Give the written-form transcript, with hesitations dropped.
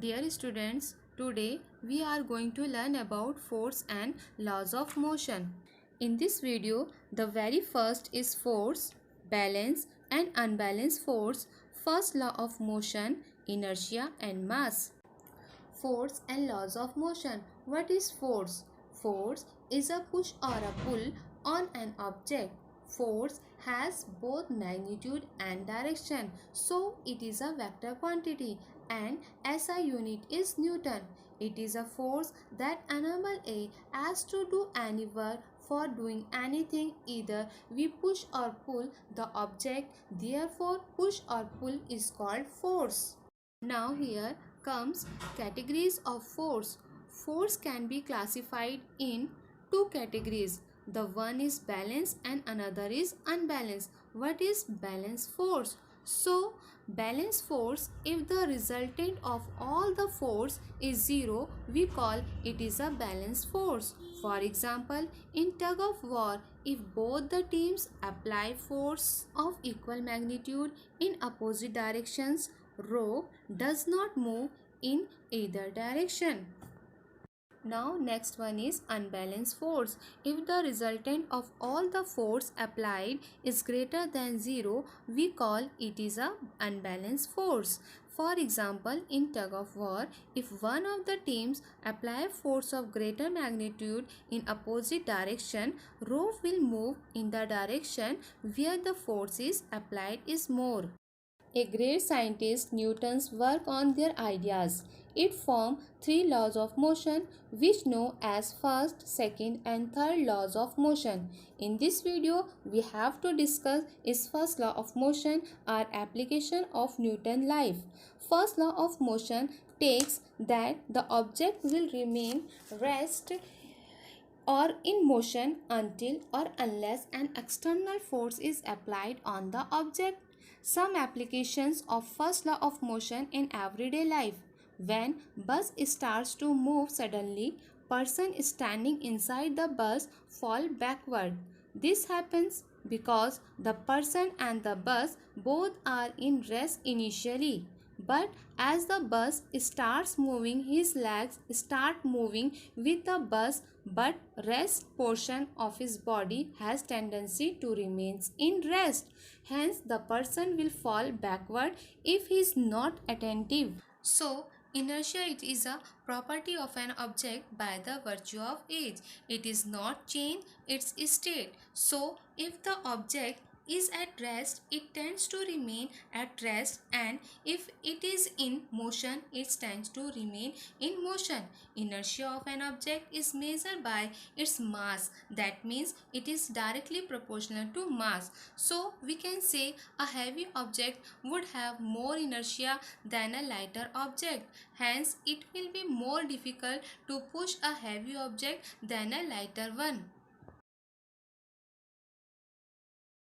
Dear students, today we are going to learn about force and laws of motion. In this video, the very first is force, balance and unbalanced force, first law of motion, inertia and mass. Force and laws of motion. What is force? Force is a push or a pull on an object. Force has both magnitude and direction, so it is a vector quantity and SI unit is Newton. It is a force that enables A as to do any work. For doing anything, either we push or pull the object, therefore push or pull is called force. Now here comes categories of force. Force can be classified in two categories. The one is balanced and another is unbalanced. What is balanced force? So balanced force, if the resultant of all the force is zero, we call it is a balanced force. For example, in tug of war, if both the teams apply force of equal magnitude in opposite directions, rope does not move in either direction. Now next one is unbalanced force. If the resultant of all the force applied is greater than 0, we call it is a unbalanced force. For example, in tug of war, if one of the teams apply force of greater magnitude in opposite direction, rope will move in the direction where the force is applied is more. A great scientist, Newton's work on their ideas. It formed three laws of motion, which know as first, second and third laws of motion. In this video, we have to discuss its first law of motion, our application of Newton's life. First law of motion takes that the object will remain rest or in motion until or unless an external force is applied on the object. Some applications of first law of motion in everyday life. When bus starts to move suddenly, person standing inside the bus fall backward. This happens because the person and the bus both are in rest initially. But as the bus starts moving, his legs start moving with the bus, but rest portion of his body has tendency to remain in rest. Hence, the person will fall backward if he is not attentive. So, inertia it is a property of an object by the virtue of age. It is not change its state. So, if the object is at rest, it tends to remain at rest, and if it is in motion, it tends to remain in motion. Inertia of an object is measured by its mass. That means it is directly proportional to mass. So we can say a heavy object would have more inertia than a lighter object. Hence it will be more difficult to push a heavy object than a lighter one.